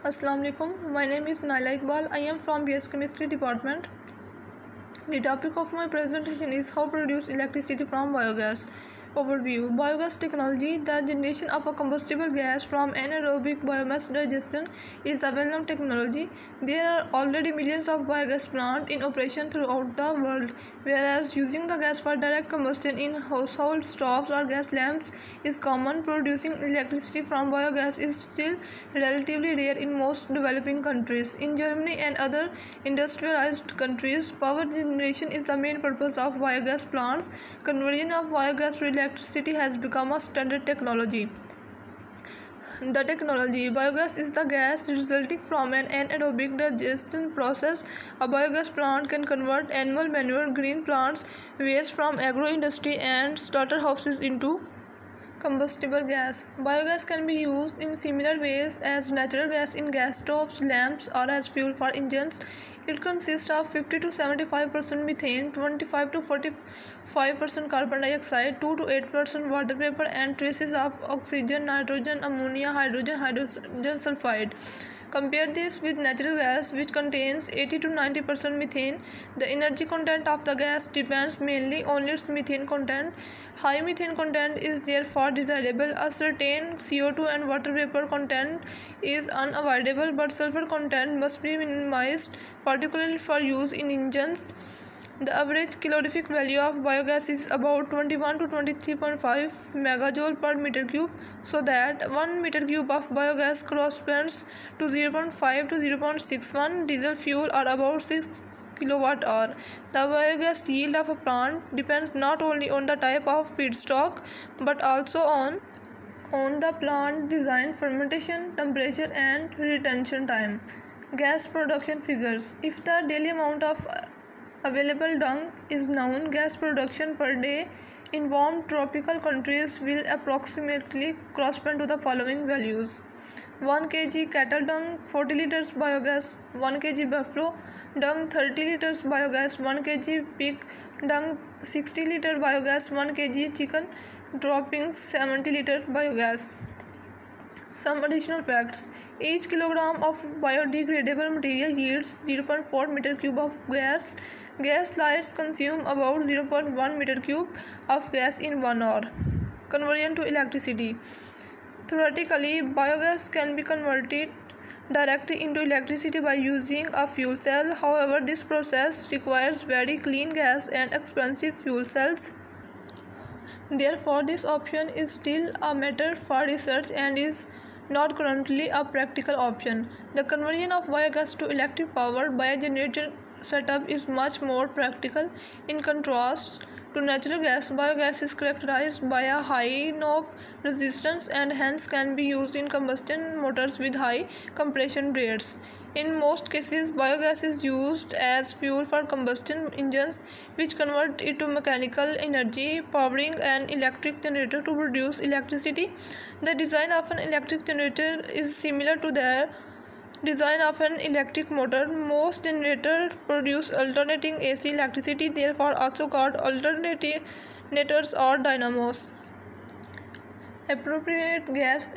Assalamu alaikum. My name is Naila Iqbal. I am from BS Chemistry Department. The topic of my presentation is how to produce electricity from biogas. Overview: Biogas technology, the generation of a combustible gas from anaerobic biomass digestion, is a well-known technology. There are already millions of biogas plants in operation throughout the world, whereas using the gas for direct combustion in household stoves or gas lamps is common. Producing electricity from biogas is still relatively rare in most developing countries. In Germany and other industrialized countries, power generation is the main purpose of biogas plants. Conversion of biogas to electricity has become a standard technology. The technology: biogas is the gas resulting from an anaerobic digestion process. A biogas plant can convert animal manure, green plants, waste from agro-industry and slaughterhouses into combustible gas. Biogas can be used in similar ways as natural gas in gas stoves, lamps, or as fuel for engines. It consists of 50 to 75% methane, 25 to 45% carbon dioxide, 2 to 8% water vapor, and traces of oxygen, nitrogen, ammonia, hydrogen sulfide. Compare this with natural gas, which contains 80 to 90% methane. The energy content of the gas depends mainly on its methane content. High methane content is therefore desirable. A certain CO2 and water vapor content is unavoidable, but sulfur content must be minimized, particularly for use in engines. The average calorific value of biogas is about 21 to 23.5 megajoule per meter cube, so that 1 meter cube of biogas corresponds to 0.5 to 0.61 diesel fuel, or about 6 kilowatt hour. The biogas yield of a plant depends not only on the type of feedstock but also on the plant design, fermentation, temperature, and retention time. Gas production figures: if the daily amount of available dung is known, gas production per day in warm tropical countries will approximately correspond to the following values: 1 kg cattle dung 40 liters biogas, 1 kg buffalo dung 30 liters biogas, 1 kg pig dung 60 liter biogas, 1 kg chicken droppings 70 liter biogas. Some additional facts: each kilogram of biodegradable material yields 0.4 meter cube of gas. Gas lights consume about 0.1 meter cube of gas in 1 hour. Conversion to electricity: theoretically, biogas can be converted directly into electricity by using a fuel cell. However, this process requires very clean gas and expensive fuel cells. Therefore, this option is still a matter for research and is not currently a practical option. The conversion of biogas to electric power by a generator setup is much more practical. In contrast to natural gas, biogas is characterized by a high knock resistance and hence can be used in combustion motors with high compression rates. In most cases, biogas is used as fuel for combustion engines, which convert it to mechanical energy, powering an electric generator to produce electricity. The design of an electric generator is similar to the design of an electric motor. Most generators produce alternating AC electricity, therefore also called alternators or dynamos. Appropriate gas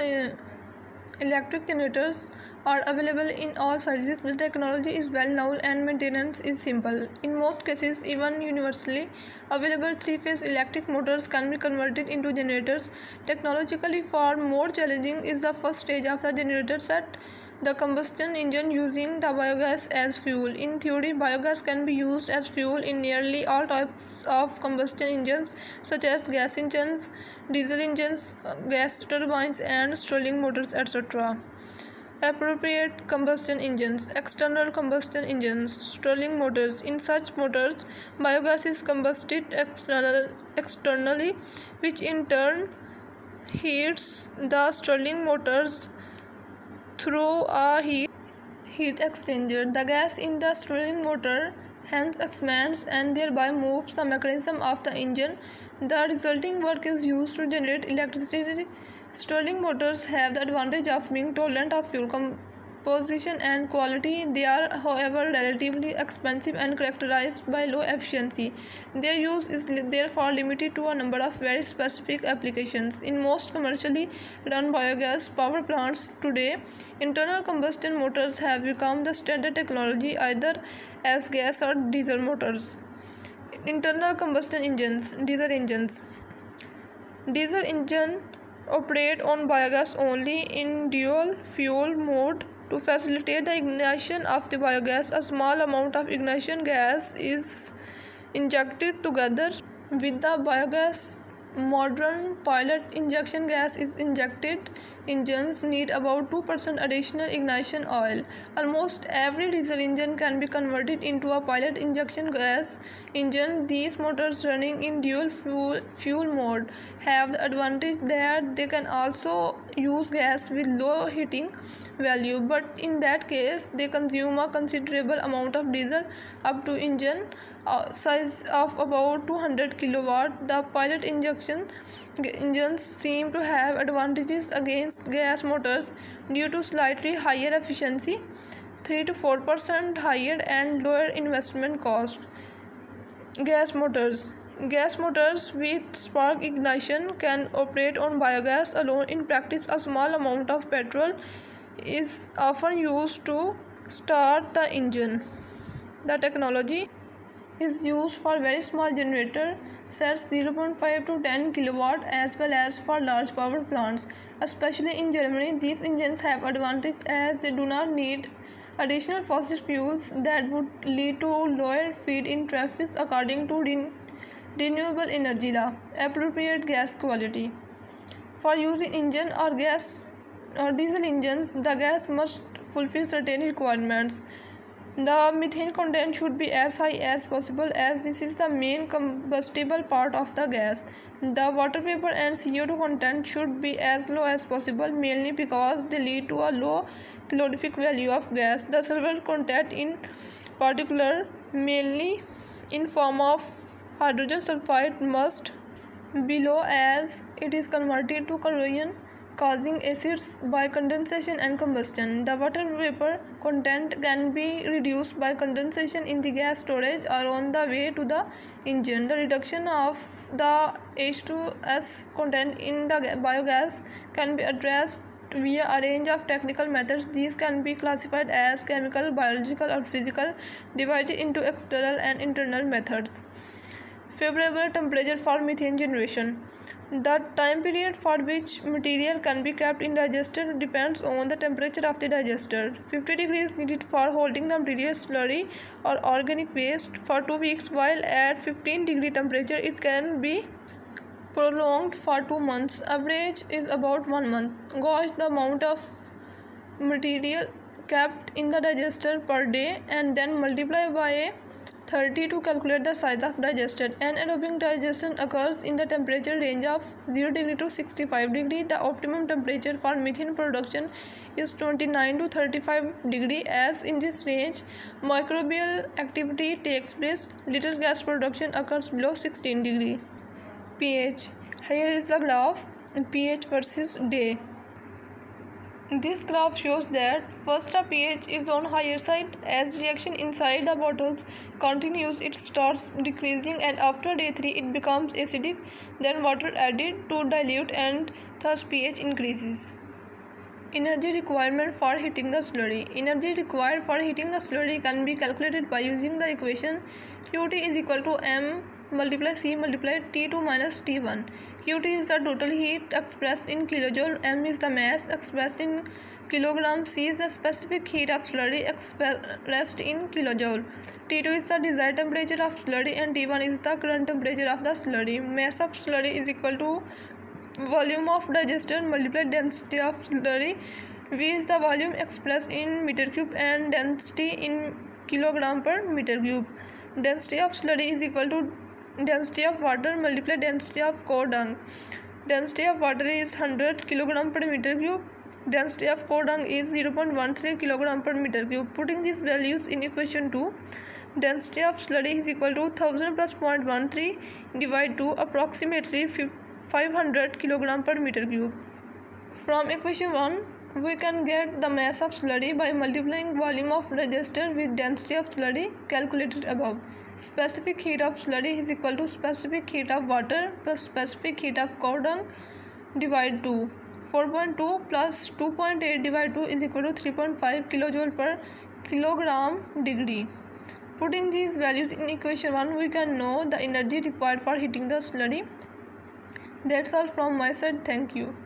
electric generators are available in all sizes. The technology is well known and maintenance is simple. In most cases, even universally available three-phase electric motors can be converted into generators. Technologically far more challenging is the first stage of the generator set, the combustion engine using the biogas as fuel. In theory, biogas can be used as fuel in nearly all types of combustion engines, such as gas engines, diesel engines, gas turbines, and Stirling motors, etc. Appropriate combustion engines: external combustion engines, Stirling motors. In such motors, biogas is combusted externally, which in turn heats the Stirling motors through a heat exchanger. The gas in the Stirling motor hence expands and thereby moves the mechanism of the engine. The resulting work is used to generate electricity. Stirling motors have the advantage of being tolerant of fuel composition and quality. They are, however, relatively expensive and characterized by low efficiency. Their use is therefore limited to a number of very specific applications. In most commercially run biogas power plants today, internal combustion motors have become the standard technology, either as gas or diesel motors. Internal combustion engines, diesel engines. Diesel engine operate on biogas only in dual fuel mode. To facilitate the ignition of the biogas, a small amount of ignition gas is injected together with the biogas. Modern pilot injection gas is injected. Engines need about 2% additional ignition oil. Almost every diesel engine can be converted into a pilot injection gas engine. These motors running in dual fuel mode have the advantage that they can also use gas with low heating value, but in that case they consume a considerable amount of diesel, up to engine size of about 200 kilowatt. The pilot injection engines seem to have advantages against gas motors due to slightly higher efficiency, 3 to 4% higher, and lower investment cost. Gas motors. Gas motors with spark ignition can operate on biogas alone. In practice, a small amount of petrol is often used to start the engine. The technology is used for very small generator sets 0.5 to 10 kilowatt, as well as for large power plants. Especially in Germany, these engines have advantage as they do not need additional fossil fuels that would lead to lower feed-in traffic according to renewable energy law. Appropriate gas quality. For using engine or gas or diesel engines, the gas must fulfill certain requirements. The methane content should be as high as possible, as this is the main combustible part of the gas. The water vapor and CO2 content should be as low as possible, mainly because they lead to a low calorific value of gas. The sulfur content in particular, mainly in form of hydrogen sulfide, must be low, as it is converted to corrosion causing acids by condensation and combustion. The water vapor content can be reduced by condensation in the gas storage or on the way to the engine. The reduction of the H2S content in the biogas can be addressed via a range of technical methods. These can be classified as chemical, biological, or physical, divided into external and internal methods. Favorable temperature for methane generation. The time period for which material can be kept in digester depends on the temperature of the digester. 50 degrees needed for holding the material slurry or organic waste for 2 weeks, while at 15-degree temperature it can be prolonged for 2 months. Average is about 1 month. Gauge the amount of material kept in the digester per day and then multiply by 30 to calculate the size of digester. Anaerobic digestion occurs in the temperature range of 0 degree to 65 degree. The optimum temperature for methane production is 29 to 35 degree, as in this range microbial activity takes place. Little gas production occurs below 16 degree. pH. Here is the graph pH versus day. This graph shows that first the pH is on higher side. As reaction inside the bottles continues, it starts decreasing, and after day 3 it becomes acidic. Then water added to dilute, and thus pH increases. Energy requirement for heating the slurry. Energy required for heating the slurry can be calculated by using the equation Qt is equal to M multiply C multiply T2 minus T1. Qt is the total heat expressed in kilojoule, M is the mass expressed in kilogram, C is the specific heat of slurry expressed in kilojoule. T2 is the desired temperature of slurry, and T1 is the current temperature of the slurry. Mass of slurry is equal to volume of digester multiplied density of slurry. V is the volume expressed in meter cube and density in kilogram per meter cube. Density of slurry is equal to density of water multiplied density of cow dung. Density of water is 100 kg per meter cube. Density of cow dung is 0.13 kg per meter cube. Putting these values in equation 2, density of slurry is equal to 1000 plus 0.13 divided to approximately 500 kg per meter cube. From equation 1, We can get the mass of slurry by multiplying volume of digester with density of slurry calculated above. Specific heat of slurry is equal to specific heat of water plus specific heat of cow dung divide 2. 4.2 plus 2.8 divide 2 is equal to 3.5 kilojoule per kilogram degree. Putting these values in equation 1, we can know the energy required for heating the slurry. That's all from my side. Thank you.